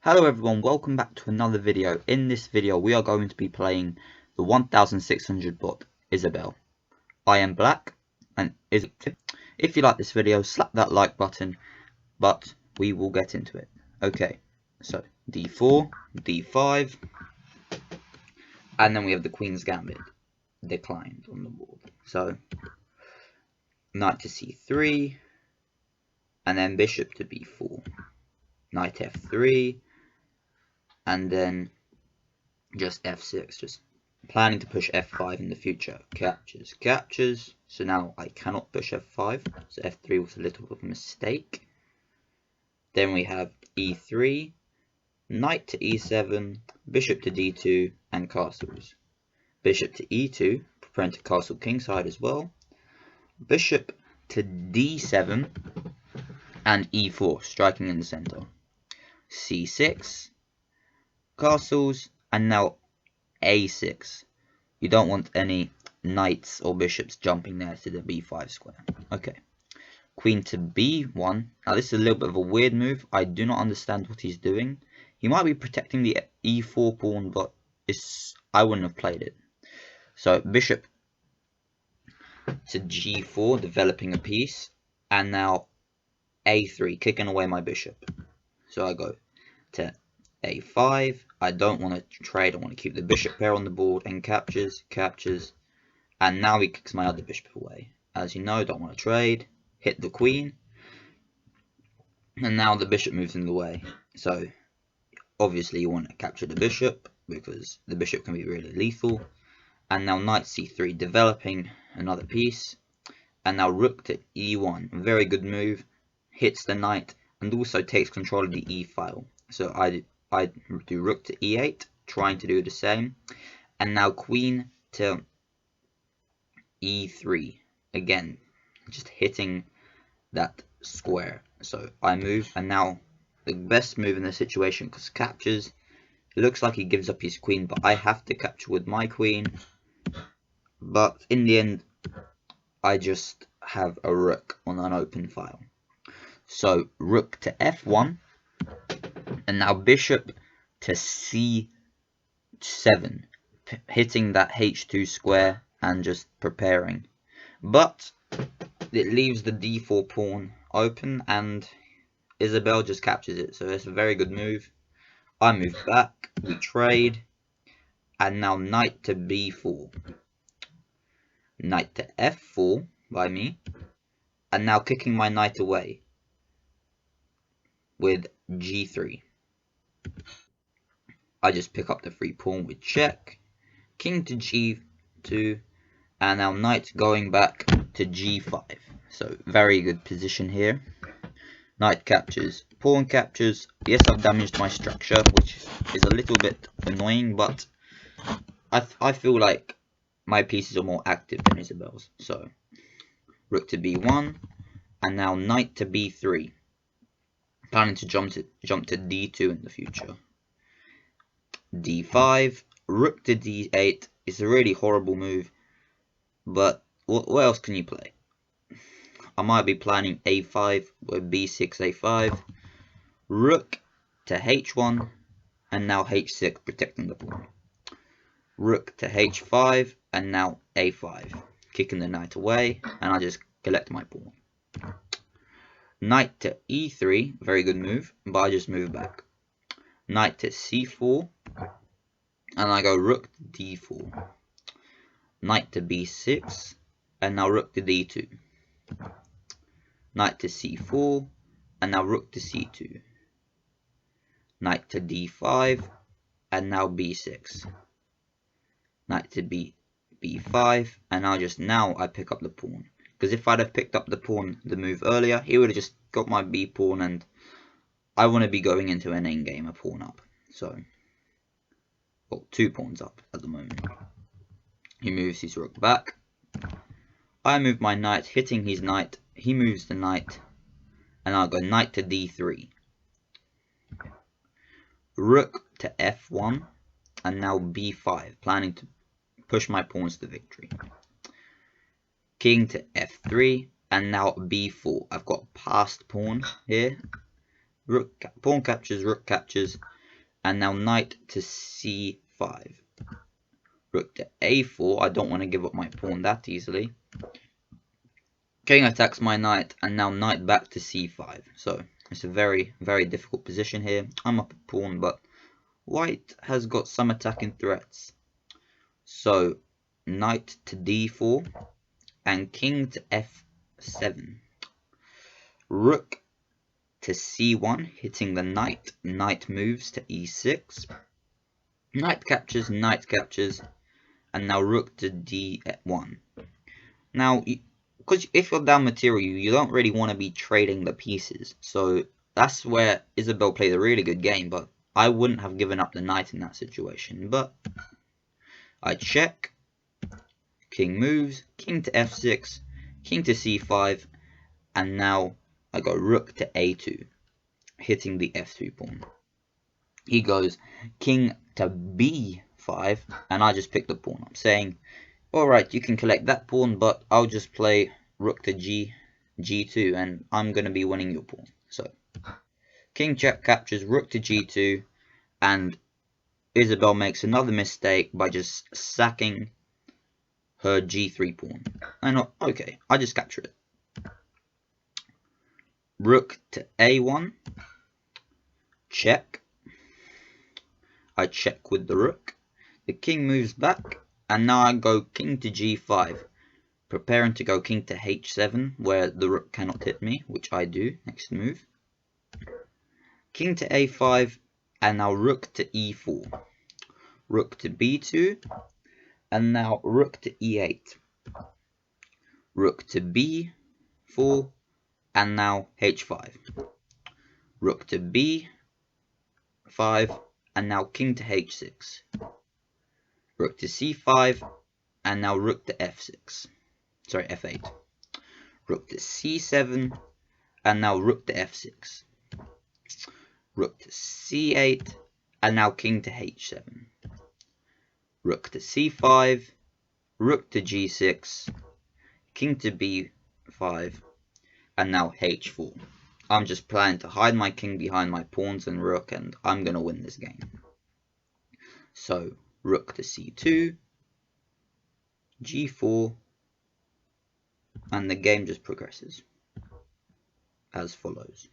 Hello everyone, welcome back to another video. In this video we are going to be playing the 1600 bot Isabel. I am Black and if you like this video, slap that like button, but we will get into it. Okay, so d4, d5, and then we have the Queen's Gambit declined on the board. So knight to c3, and then bishop to b4, knight f3, and then just f6, just planning to push f5 in the future. Captures, so now I cannot push f5, so f3 was a little bit of a mistake. Then we have e3, knight to e7, bishop to d2, and castles. Bishop to e2, preparing to castle kingside as well. Bishop to d7, and e4, striking in the center. c6, castles, and now a6. You don't want any knights or bishops jumping there to the b5 square. Okay. Queen to b1. Now this is a little bit of a weird move. I do not understand what he's doing. He might be protecting the e4 pawn, but I wouldn't have played it. So bishop to g4, developing a piece, and now a3, kicking away my bishop. So I go to a5. I don't want to trade. I want to keep the bishop pair on the board, and captures, and now he kicks my other bishop away. As you know, don't want to trade. Hit the queen, and now the bishop moves in the way. So obviously you want to capture the bishop because the bishop can be really lethal. And now knight c3, developing another piece, and now rook to e1, very good move. Hits the knight and also takes control of the e file. So I do rook to e8, trying to do the same, and now queen to e3, again just hitting that square. So I move, and now the best move in the situation, because captures, it looks like he gives up his queen, but I have to capture with my queen. But in the end I just have a rook on an open file. So rook to f1, and now bishop to c7, hitting that h2 square and just preparing. But it leaves the d4 pawn open, and Isabel just captures it. So it's a very good move. I move back, we trade, and now knight to b4. Knight to f4 by me, and now kicking my knight away with g3. I just pick up the free pawn with check, king to g2, and now knight going back to g5. So very good position here. Knight captures, pawn captures. Yes, I've damaged my structure, which is a little bit annoying, but I feel like my pieces are more active than Isabel's. So rook to b1, and now knight to b3, planning to jump to d2 in the future. d5, rook to d8 is a really horrible move, but what else can you play? I might be planning a5 with b6, a5, rook to h1, and now h6, protecting the pawn. Rook to h5, and now a5, kicking the knight away, and I just collect my pawn. Knight to e3, very good move, but I just move back. Knight to c4, and I go rook to d4. Knight to b6, and now rook to d2. Knight to c4, and now rook to c2. Knight to d5, and now b6. Knight to b5, and now I pick up the pawn. Because if I'd have picked up the pawn the move earlier, he would have just got my b pawn, and I want to be going into an endgame a pawn up. So, well, 2 pawns up at the moment. He moves his rook back. I move my knight, hitting his knight. He moves the knight, and I'll go knight to d3. Rook to f1, and now b5, planning to push my pawns to victory. King to f3, and now b4. I've got passed pawn here. Pawn captures, rook captures, and now knight to c5. Rook to a4. I don't want to give up my pawn that easily. King attacks my knight, and now knight back to c5. So it's a very, very difficult position here. I'm up a pawn, but white has got some attacking threats. So knight to d4 and king to f7. Rook to c1, hitting the knight. Knight moves to e6. Knight captures, and now rook to d1. Now, because if you're down material, you don't really want to be trading the pieces. So that's where Isabel played a really good game, but I wouldn't have given up the knight in that situation. But I check, king moves, king to f6, king to c5, and now I go rook to a2, hitting the f2 pawn. He goes king to b5, and I just picked the pawn up, saying, alright, you can collect that pawn, but I'll just play rook to g2, and I'm going to be winning your pawn. So, king check captures rook to g2, and Isabel makes another mistake by just sacking her g3 pawn. And okay, I just capture it. Rook to a1, check. I check with the rook. The king moves back, and now I go king to g5, preparing to go king to h7, where the rook cannot hit me, which I do next move. King to a5, and now rook to e4. Rook to b2, and now rook to e8. Rook to b4, and now h5. Rook to b5, and now king to h6. Rook to c5, and now rook to f6. Sorry, f8. Rook to c7, and now rook to f6. Rook to c8, and now king to h7. Rook to c5, rook to g6, king to b5, and now h4. I'm just planning to hide my king behind my pawns and rook, and I'm going to win this game. So, rook to c2, g4, and the game just progresses as follows.